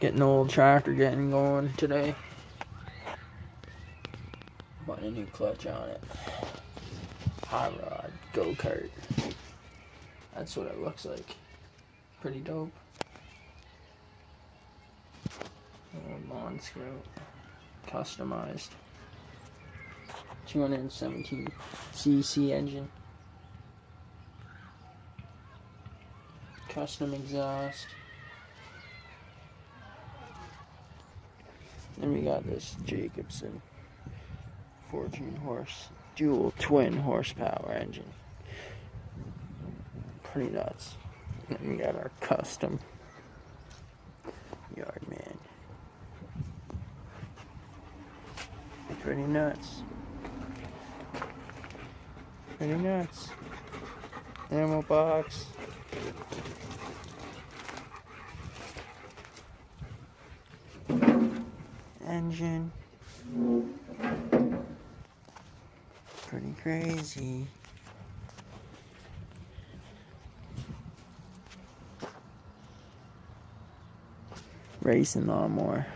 Getting the old tractor getting going today. Putting a new clutch on it. Hot rod, go-kart. That's what it looks like. Pretty dope. Old lawn scout. Customized. 217cc engine. Custom exhaust. Then we got this Jacobson 14 horse dual twin horsepower engine. Pretty nuts. Then we got our custom yardman. Pretty nuts. Pretty nuts. Ammo box. Engine. Pretty crazy. Racing lawnmower.